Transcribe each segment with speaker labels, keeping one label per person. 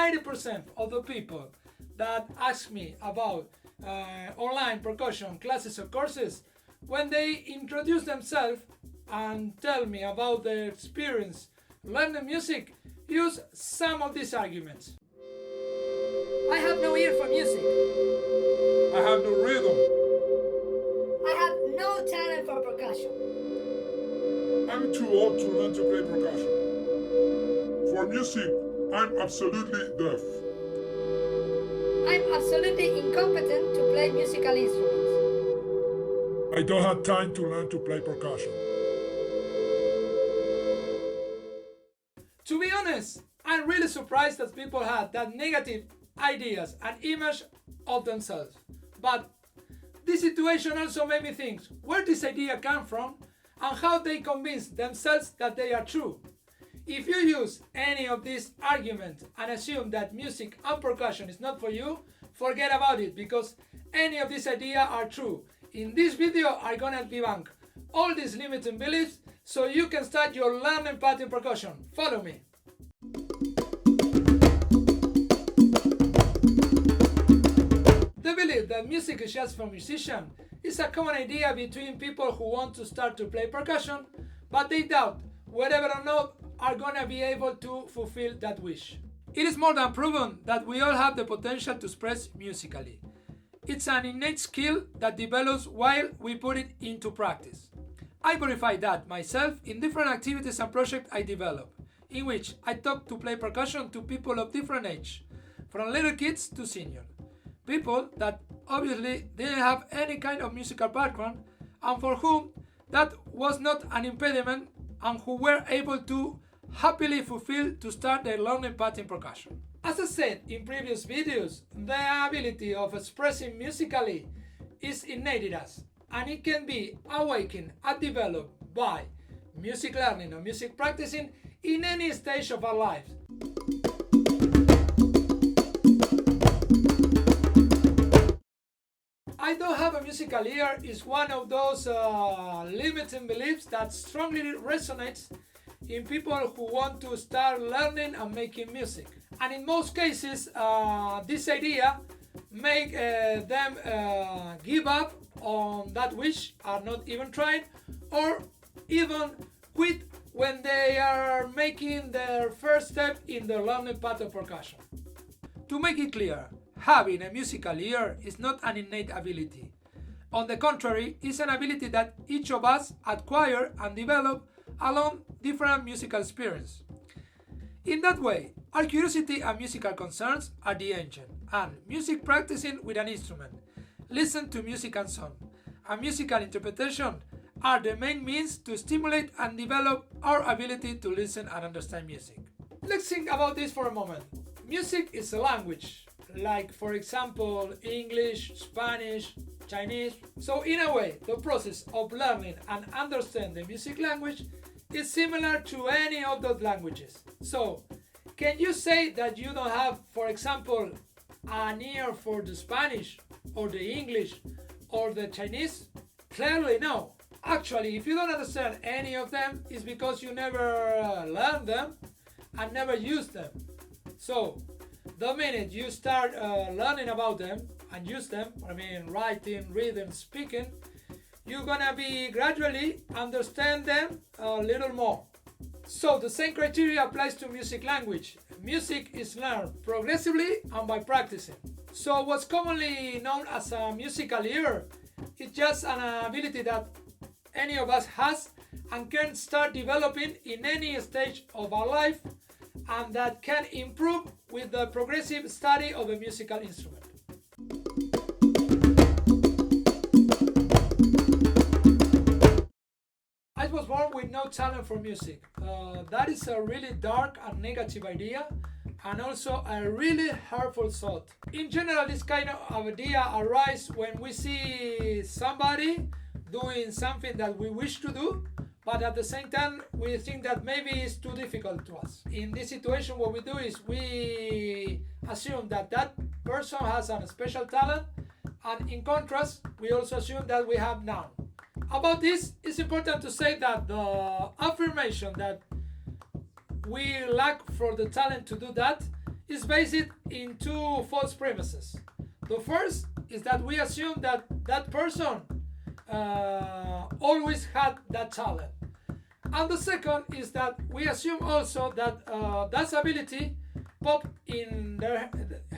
Speaker 1: 90% of the people that ask me about online percussion classes or courses, when they introduce themselves and tell me about their experience learning music, use some of these arguments.
Speaker 2: I have no ear for music.
Speaker 3: I have no rhythm.
Speaker 2: I have no talent for percussion.
Speaker 3: I'm too old to learn to play percussion. For music, I'm absolutely deaf.
Speaker 2: I'm absolutely incompetent to play musical instruments.
Speaker 3: I don't have time to learn to play percussion.
Speaker 1: To be honest, I'm really surprised that people had that negative ideas and image of themselves. But this situation also made me think where this idea came from and how they convince themselves that they are true. If you use any of these arguments and assume that music and percussion is not for you, forget about it, because any of these ideas are true. In this video, I'm gonna debunk all these limiting beliefs so you can start your learning path in percussion. Follow me. The belief that music is just for musicians is a common idea between people who want to start to play percussion, but they doubt whether or not are gonna be able to fulfill that wish. It is more than proven that we all have the potential to express musically. It's an innate skill that develops while we put it into practice. I verify that myself in different activities and projects I develop, in which I talk to play percussion to people of different age, from little kids to seniors. People that obviously didn't have any kind of musical background and for whom that was not an impediment and who were able to happily fulfill to start their learning path in percussion. As I said in previous videos, the ability of expressing musically is innate in us, and it can be awakened and developed by music learning or music practicing in any stage of our lives. I don't have a musical ear is one of those limiting beliefs that strongly resonates in people who want to start learning and making music. And in most cases, this idea make them give up on that wish, are not even trying, or even quit when they are making their first step in the learning path of percussion. To make it clear, having a musical ear is not an innate ability. On the contrary, it's an ability that each of us acquire and develop along different musical experience. In that way, our curiosity and musical concerns are the engine, and music practicing with an instrument, listen to music and song, and musical interpretation are the main means to stimulate and develop our ability to listen and understand music. Let's think about this for a moment. Music is a language, like for example English, Spanish, Chinese. So in a way, the process of learning and understanding the music language is similar to any of those languages. So, can you say that you don't have, for example, an ear for the Spanish or the English or the Chinese? Clearly no. Actually, if you don't understand any of them, it's because you never learned them and never used them. So, the minute you start learning about them and use them, writing, reading, speaking, you're gonna be gradually understand them a little more. So the same criteria applies to music language. Music is learned progressively and by practicing. So what's commonly known as a musical ear is just an ability that any of us has and can start developing in any stage of our life, and that can improve with the progressive study of a musical instrument. I was born with no talent for music. That is a really dark and negative idea, and also a really hurtful thought. In general, this kind of idea arises when we see somebody doing something that we wish to do, but at the same time we think that maybe it's too difficult to us. In this situation, what we do is we assume that that person has a special talent, and in contrast we also assume that we have none. About this, it's important to say that the affirmation that we lack for the talent to do that is based in two false premises. The first is that we assume that that person always had that talent. And the second is that we assume also that that ability pop in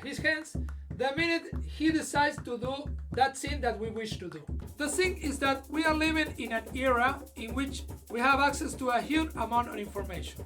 Speaker 1: his hands the minute he decides to do that thing that we wish to do. The thing is that we are living in an era in which we have access to a huge amount of information.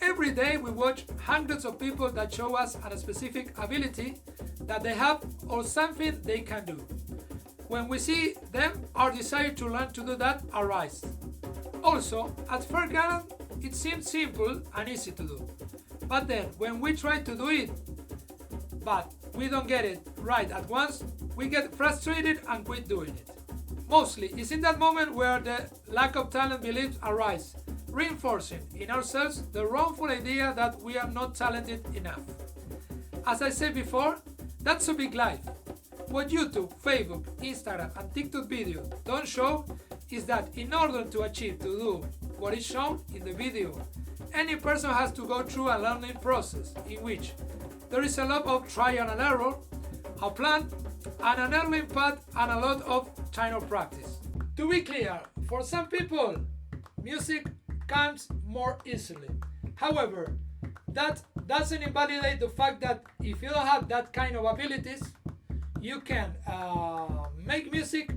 Speaker 1: Every day we watch hundreds of people that show us a specific ability that they have or something they can do. When we see them, our desire to learn to do that arises. Also, at first glance, it seems simple and easy to do. But then, when we try to do it, but we don't get it right at once, we get frustrated and quit doing it. Mostly, it's in that moment where the lack of talent beliefs arise, reinforcing in ourselves the wrongful idea that we are not talented enough. As I said before, that's a big lie. What YouTube, Facebook, Instagram, and TikTok videos don't show is that in order to achieve to do what is shown in the video, any person has to go through a learning process in which there is a lot of trial and error, a plan, and an earning path, and a lot of time of practice. To be clear, for some people, music comes more easily. However, that doesn't invalidate the fact that if you don't have that kind of abilities, you can make music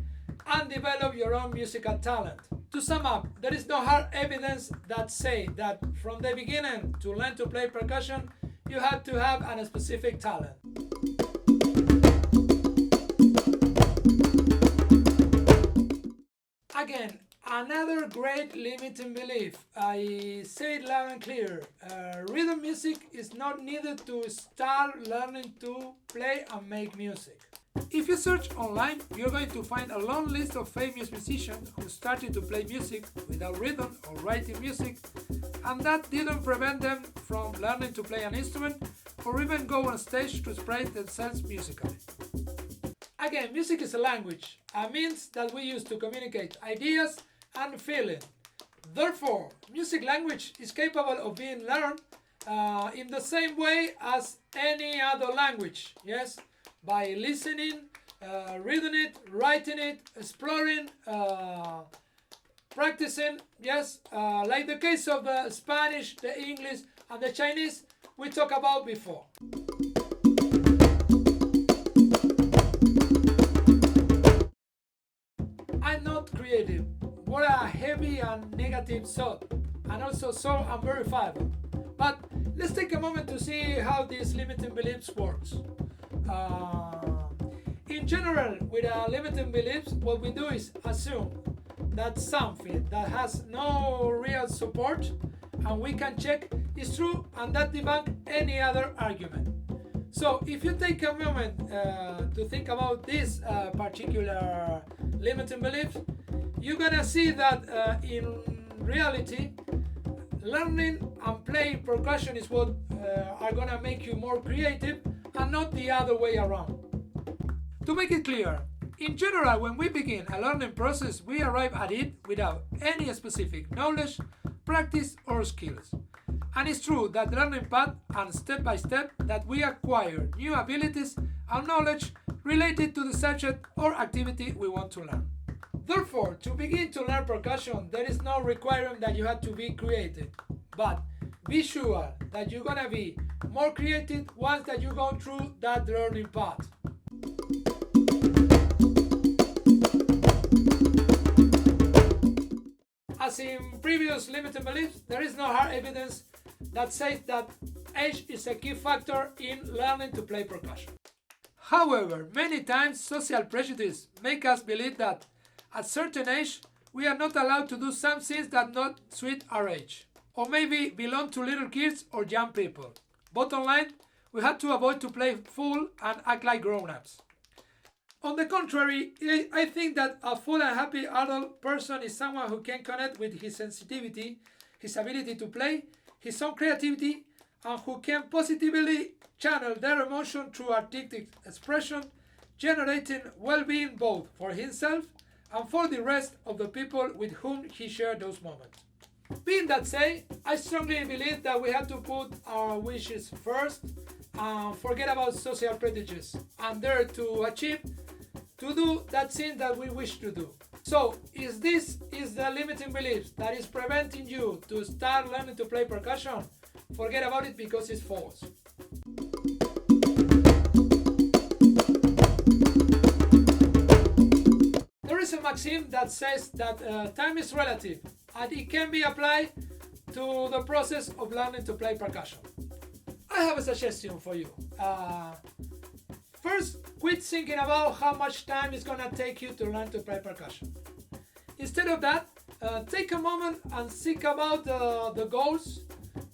Speaker 1: and develop your own musical talent. To sum up, there is no hard evidence that say that from the beginning to learn to play percussion, you have to have a specific talent. Again, another great limiting belief. I say it loud and clear. Rhythm music is not needed to start learning to play and make music. If you search online, you're going to find a long list of famous musicians who started to play music without rhythm or writing music, and that didn't prevent them from learning to play an instrument or even go on stage to express themselves musically. Again, music is a language, a means that we use to communicate ideas and feeling. Therefore, music language is capable of being learned in the same way as any other language, yes? By listening, reading it, writing it, exploring, practicing, yes, like the case of the Spanish, the English, and the Chinese we talked about before. I'm not creative. What a heavy and negative thought, and also so unverifiable. But let's take a moment to see how these limiting beliefs works. In general, with limiting beliefs, what we do is assume that something that has no real support and we can check is true, and that debunks any other argument. So if you take a moment to think about this particular limiting belief, you're gonna see that in reality, learning and playing percussion is what are gonna make you more creative and not the other way around. To make it clear, in general, when we begin a learning process, we arrive at it without any specific knowledge, practice, or skills. And it's true that learning path and step by step that we acquire new abilities and knowledge related to the subject or activity we want to learn. Therefore, to begin to learn percussion, there is no requirement that you have to be creative, but be sure that you're gonna be more creative once that you go through that learning path. As in previous limiting beliefs, there is no hard evidence that says that age is a key factor in learning to play percussion. However, many times social prejudice make us believe that at certain age we are not allowed to do some things that not suit our age, or maybe belong to little kids or young people. Bottom line, we have to avoid to play fool and act like grown-ups. On the contrary, I think that a full and happy adult person is someone who can connect with his sensitivity, his ability to play, his own creativity, and who can positively channel their emotion through artistic expression, generating well-being both for himself and for the rest of the people with whom he shared those moments. Being that said, I strongly believe that we have to put our wishes first and forget about social prejudices and dare to achieve to do that thing that we wish to do. So, if this is the limiting belief that is preventing you to start learning to play percussion, forget about it because it's false. There is a maxim that says that time is relative and it can be applied to the process of learning to play percussion. I have a suggestion for you. First, quit thinking about how much time it's gonna take you to learn to play percussion. Instead of that, take a moment and think about the goals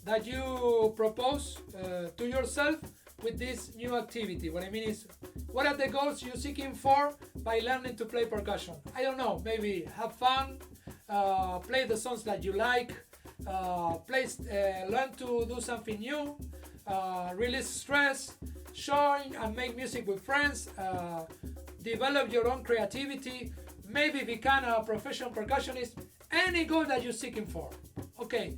Speaker 1: that you propose to yourself with this new activity. What I mean is, what are the goals you're seeking for by learning to play percussion? I don't know, maybe have fun, play the songs that you like, learn to do something new, release stress, join and make music with friends, develop your own creativity, maybe become a professional percussionist, any goal that you're seeking for. Okay,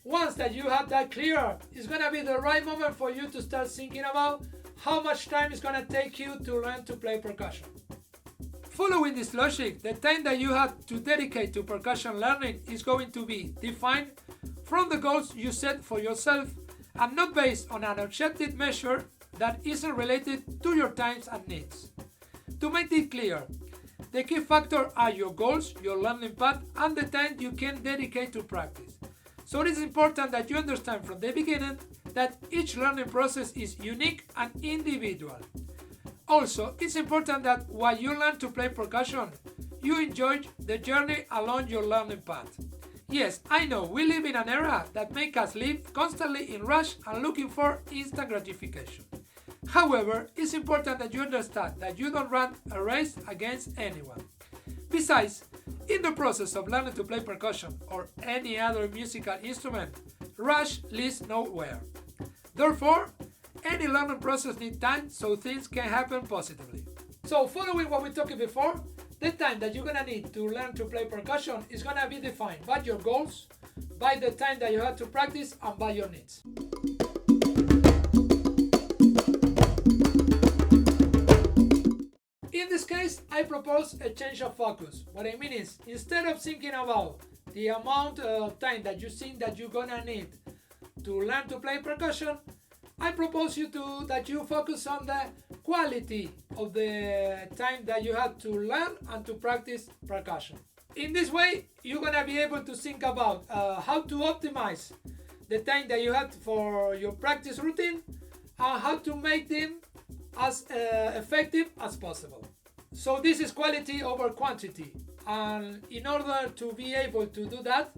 Speaker 1: once that you have that clear, it's gonna be the right moment for you to start thinking about how much time it's gonna take you to learn to play percussion. Following this logic, the time that you have to dedicate to percussion learning is going to be defined from the goals you set for yourself and not based on an objective measure that isn't related to your times and needs. To make it clear, the key factors are your goals, your learning path, and the time you can dedicate to practice. So it is important that you understand from the beginning that each learning process is unique and individual. Also, it's important that while you learn to play percussion, you enjoy the journey along your learning path. Yes, I know we live in an era that makes us live constantly in rush and looking for instant gratification. However, it's important that you understand that you don't run a race against anyone. Besides, in the process of learning to play percussion or any other musical instrument, rush leads nowhere. Therefore, any learning process needs time so things can happen positively. So, following what we talked before, the time that you're gonna need to learn to play percussion is gonna be defined by your goals, by the time that you have to practice, and by your needs. In this case, I propose a change of focus. What I mean is, instead of thinking about the amount of time that you think that you're gonna need to learn to play percussion, I propose that you focus on the quality of the time that you have to learn and to practice percussion. In this way, you're gonna be able to think about how to optimize the time that you have for your practice routine and how to make them as effective as possible. So this is quality over quantity, and in order to be able to do that,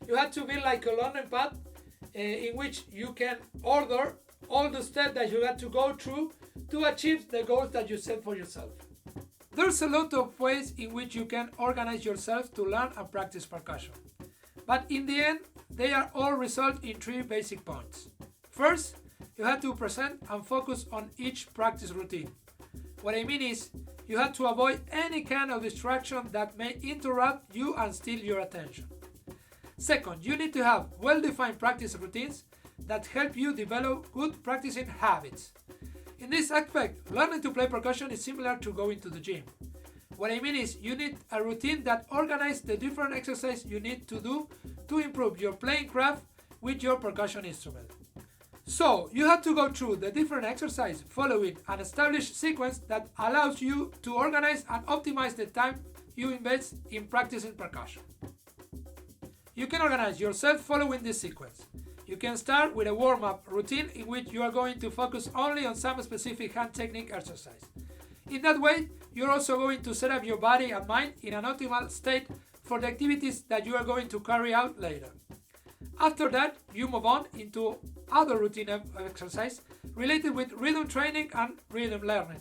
Speaker 1: you have to build like a learning path in which you can order all the steps that you have to go through to achieve the goals that you set for yourself. There's a lot of ways in which you can organize yourself to learn and practice percussion, but in the end, they are all result in 3 basic points. First, you have to present and focus on each practice routine. What I mean is, you have to avoid any kind of distraction that may interrupt you and steal your attention. Second, you need to have well-defined practice routines that help you develop good practicing habits. In this aspect, learning to play percussion is similar to going to the gym. What I mean is, you need a routine that organizes the different exercises you need to do to improve your playing craft with your percussion instrument. So, you have to go through the different exercises following an established sequence that allows you to organize and optimize the time you invest in practicing percussion. You can organize yourself following this sequence. You can start with a warm-up routine in which you are going to focus only on some specific hand technique exercise. In that way, you're also going to set up your body and mind in an optimal state for the activities that you are going to carry out later. After that, you move on into other routine exercise related with rhythm training and rhythm learning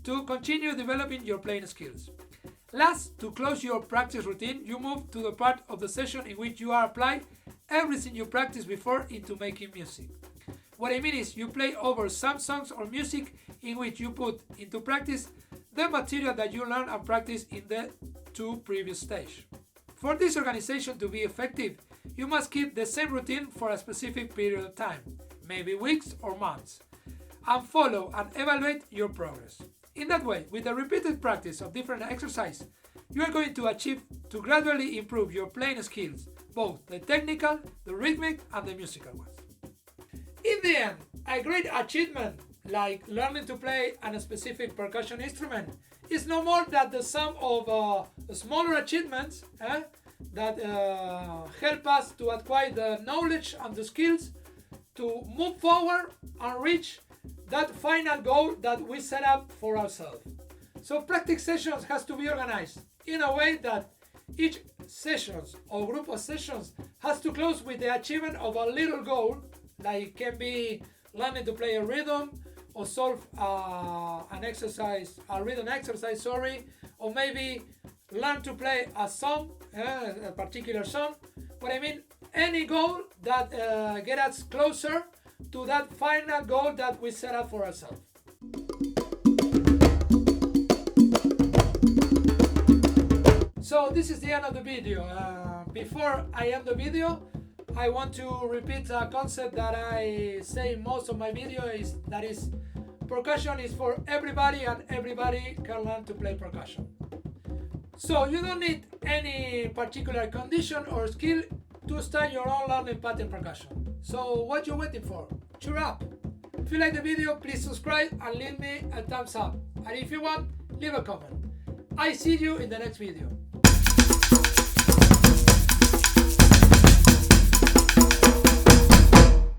Speaker 1: to continue developing your playing skills. Last, to close your practice routine, you move to the part of the session in which you are applying everything you practiced before into making music. What I mean is, you play over some songs or music in which you put into practice the material that you learned and practiced in the 2 previous stages. For this organization to be effective, You must keep the same routine for a specific period of time, maybe weeks or months, and follow and evaluate your progress. In that way, with the repeated practice of different exercises, you are going to achieve to gradually improve your playing skills, both the technical, the rhythmic, and the musical ones. In the end, a great achievement like learning to play a specific percussion instrument is no more than the sum of smaller achievements that help us to acquire the knowledge and the skills to move forward and reach that final goal that we set up for ourselves. So practice sessions has to be organized in a way that each sessions or group of sessions has to close with the achievement of a little goal, like can be learning to play a rhythm or solve a rhythm exercise, or maybe learn to play a song, a particular song. But I mean, any goal that get us closer to that final goal that we set up for ourselves. So this is the end of the video. Before I end the video, I want to repeat a concept that I say in most of my videos, that is, percussion is for everybody and everybody can learn to play percussion. So you don't need any particular condition or skill to start your own learning pattern percussion. So what you waiting for? Cheer up! If you like the video, please subscribe and leave me a thumbs up. And if you want, leave a comment. I see you in the next video.